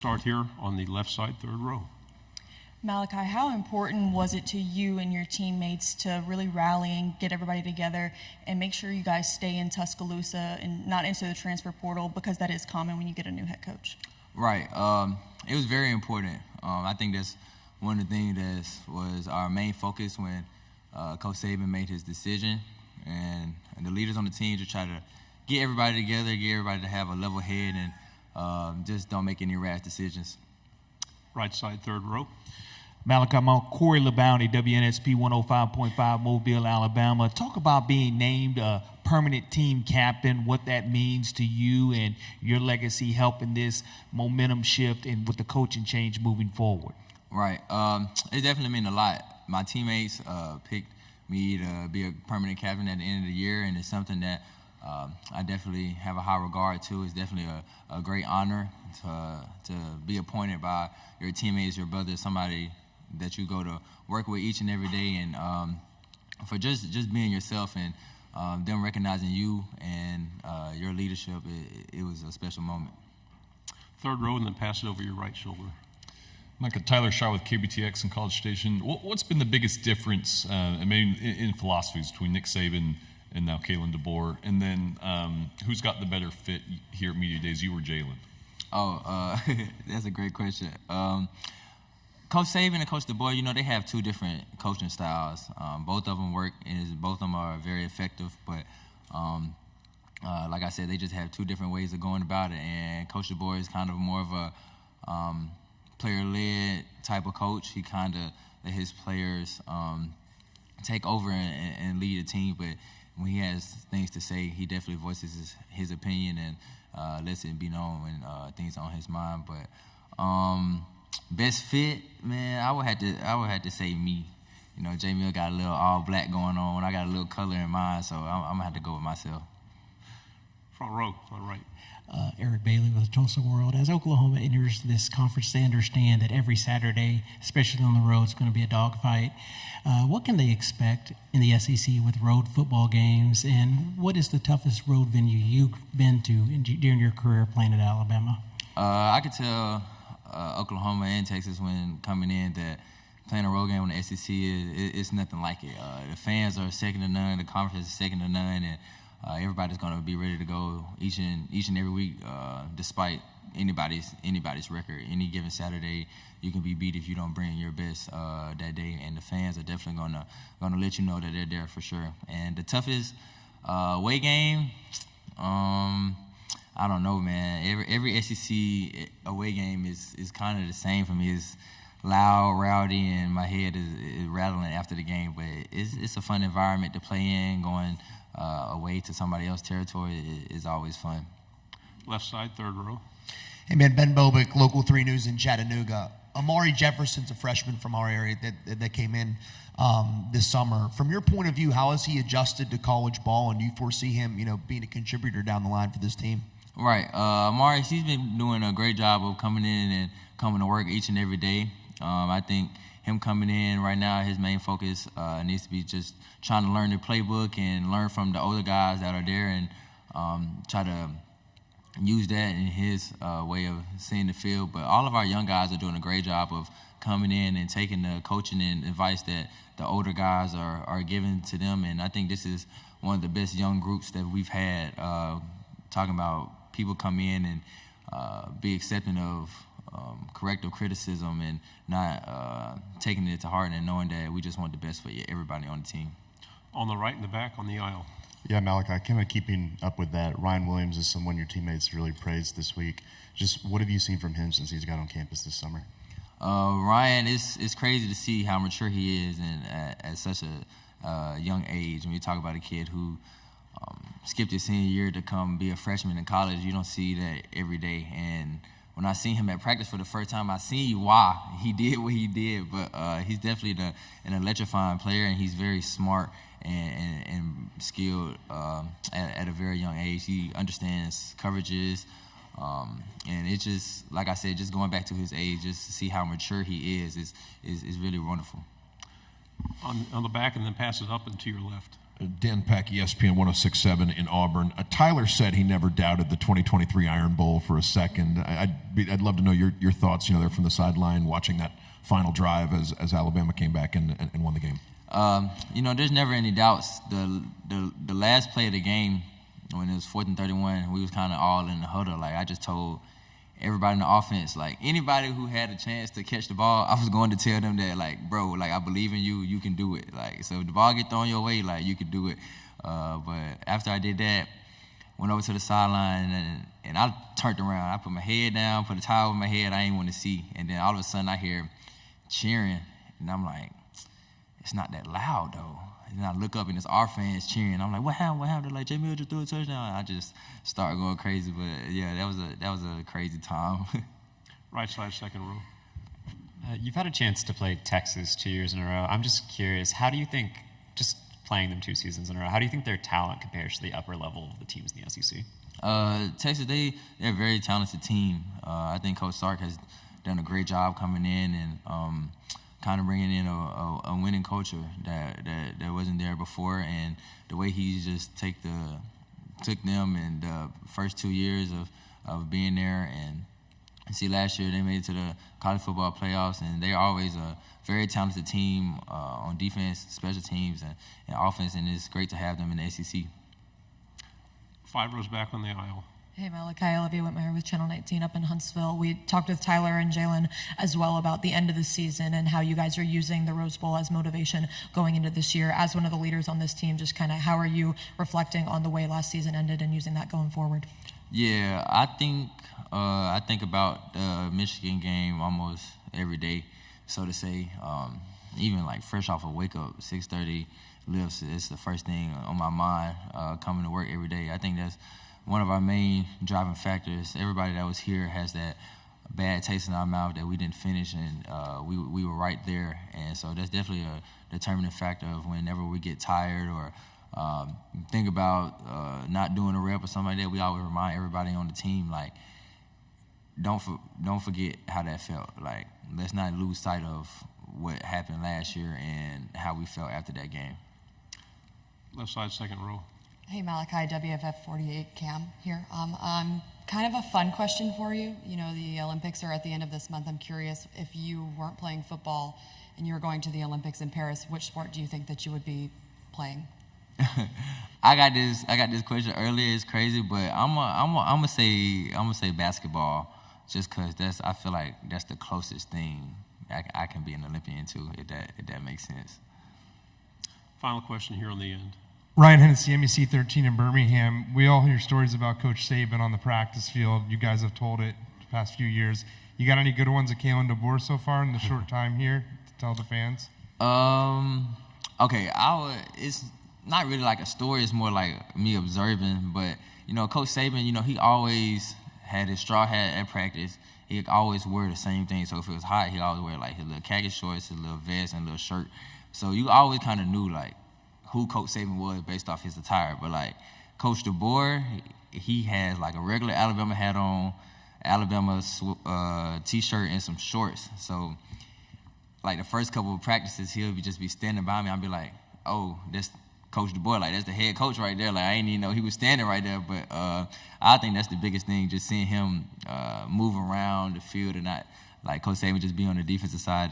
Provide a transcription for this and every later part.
Start here on the left side, third row. Malachi, how important was it to you and your teammates to really rally and get everybody together and make sure you guys stay in Tuscaloosa and not into the transfer portal, because that is common when you get a new head coach? Right. It was very important. I think that's one of the things that was our main focus when Coach Saban made his decision, and the leaders on the team to try to get everybody together, get everybody to have a level head, and just don't make any rash decisions. Right side, third row. Malachi, I'm on Corey LeBounty, WNSP 105.5, Mobile, Alabama. Talk about being named a permanent team captain, what that means to you and your legacy helping this momentum shift and with the coaching change moving forward. Right. It definitely meant a lot. My teammates picked me to be a permanent captain at the end of the year, and it's something that I definitely have a high regard to. It's definitely a great honor to be appointed by your teammates, your brothers, somebody that you go to work with each and every day, and for just being yourself and them recognizing you and your leadership, it was a special moment. Third row, and then pass it over your right shoulder. Micah, Tyler Shaw with KBTX and College Station. What's been the biggest difference, in philosophies between Nick Saban and now Kalen DeBoer? And then who's got the better fit here at Media Days, you or Jalen? That's a great question. Coach Saban and Coach DeBoer, they have two different coaching styles. Both of them work, and both of them are very effective. But like I said, they just have two different ways of going about it. And Coach DeBoer is kind of more of a player-led type of coach. He kind of let his players take over and lead a team. But when he has things to say, he definitely voices his opinion and lets it be known when things are on his mind. But best fit, man, I would have to say me. Jamie got a little all black going on. I got a little color in mine, so I'm gonna have to go with myself. Front row, on right. Eric Bailey with Tulsa World. As Oklahoma enters this conference, they understand that every Saturday, especially on the road, is going to be a dogfight. What can they expect in the SEC with road football games, and what is the toughest road venue you've been to during your career playing at Alabama? I could tell Oklahoma and Texas when coming in that playing a road game on the SEC is nothing like it. The fans are second to none, the conference is second to none, and everybody's going to be ready to go each and every week, despite anybody's record. Any given Saturday, you can be beat if you don't bring your best that day, and the fans are definitely going to let you know that they're there for sure. And the toughest away game, I don't know, man. Every SEC away game is kind of the same for me. It's loud, rowdy, and my head is rattling after the game. But it's a fun environment to play in. Going away to somebody else's territory is always fun. Left side, third row. Hey, man, Ben Bobick, Local 3 News in Chattanooga. Amari Jefferson's a freshman from our area that came in this summer. From your point of view, how has he adjusted to college ball, and do you foresee him, being a contributor down the line for this team? Right. Amari, he's been doing a great job of coming in and coming to work each and every day. I think him coming in right now, his main focus needs to be just trying to learn the playbook and learn from the older guys that are there, and try to use that in his way of seeing the field. But all of our young guys are doing a great job of coming in and taking the coaching and advice that the older guys are giving to them. And I think this is one of the best young groups that we've had, talking about people come in and be accepting of corrective criticism and not taking it to heart, and knowing that we just want the best for everybody on the team. On the right in the back, on the aisle. Yeah, Malachi, kind of keeping up with that, Ryan Williams is someone your teammates really praised this week. Just what have you seen from him since he's got on campus this summer? Ryan, it's crazy to see how mature he is, and at such a young age. When you talk about a kid who skipped his senior year to come be a freshman in college, you don't see that every day. And when I seen him at practice for the first time, I seen why he did what he did. But he's definitely an electrifying player, and he's very smart and skilled at a very young age. He understands coverages, and it's just, like I said, just going back to his age, just to see how mature he is really wonderful. On the back, and then pass it up and to your left. Dan Peck, ESPN 106.7 in Auburn. Tyler said he never doubted the 2023 Iron Bowl for a second. I'd love to know your thoughts. You know, they're from the sideline watching that final drive as Alabama came back and won the game. You know, there's never any doubts. The last play of the game, when it was 4th and 31, we was kind of all in the huddle. Like, I just told everybody in the offense, like, anybody who had a chance to catch the ball, I was going to tell them that, like, bro, like, I believe in you. You can do it. Like, so if the ball get thrown your way, like, you can do it. But after I did that, went over to the sideline, and I turned around. I put my head down, put a towel over my head. I didn't want to see. And then all of a sudden, I hear cheering, and I'm like, it's not that loud, though. And I look up, and it's our fans cheering. I'm like, what happened? What happened? Like, Jay Mill just threw a touchdown. And I just started going crazy. But, yeah, that was a crazy time. Right side, second row. You've had a chance to play Texas 2 years in a row. I'm just curious, how do you think, just playing them 2 seasons in a row, how do you think their talent compares to the upper level of the teams in the SEC? Texas, they're a very talented team. I think Coach Sark has done a great job coming in and kind of bringing in a winning culture that wasn't there before, and the way he just took them in the first 2 years of being there. And see, last year they made it to the college football playoffs, and they're always a very talented team on defense, special teams, and offense, and it's great to have them in the SEC. 5 rows back on the aisle. Hey, Malachi, Olivia Whitmire with Channel 19 up in Huntsville. We talked with Tyler and Jalen as well about the end of the season and how you guys are using the Rose Bowl as motivation going into this year. As one of the leaders on this team, just kind of how are you reflecting on the way last season ended and using that going forward? Yeah, I think about the Michigan game almost every day, so to say. Even like fresh off a wake up, 6:30 lifts, it's the first thing on my mind coming to work every day. I think that's one of our main driving factors. Everybody that was here has that bad taste in our mouth that we didn't finish, and we were right there. And so that's definitely a determining factor of whenever we get tired or think about not doing a rep or something like that, we always remind everybody on the team, like, don't forget how that felt. Like, let's not lose sight of what happened last year and how we felt after that game. Left side, second row. Hey, Malachi, WFF 48 Cam here. Kind of a fun question for you. You know, the Olympics are at the end of this month. I'm curious, if you weren't playing football and you were going to the Olympics in Paris, which sport do you think that you would be playing? I got this question earlier. It's crazy, but I'm gonna say basketball, just because I feel like that's the closest thing I can be an Olympian to, if that makes sense. Final question here on the end. Ryan Hennessy, MEC 13 in Birmingham. We all hear stories about Coach Saban on the practice field. You guys have told it the past few years. You got any good ones at Kalen DeBoer so far in the short time here to tell the fans? Okay, it's not really like a story. It's more like me observing. But, you know, Coach Saban, you know, he always had his straw hat at practice. He always wore the same thing. So if it was hot, he always wear like his little khaki shorts, his little vest, and little shirt. So you always kind of knew like who Coach Saban was based off his attire. But like Coach DeBoer, he has like a regular Alabama hat on, Alabama t-shirt, and some shorts. So like the first couple of practices, he'll just be standing by me. I'll be like, oh, that's Coach DeBoer, like that's the head coach right there. Like I didn't even know he was standing right there. But I think that's the biggest thing, just seeing him move around the field and not like Coach Saban just be on the defensive side.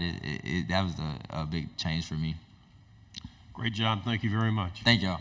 That was a big change for me. Great job. Thank you very much. Thank y'all.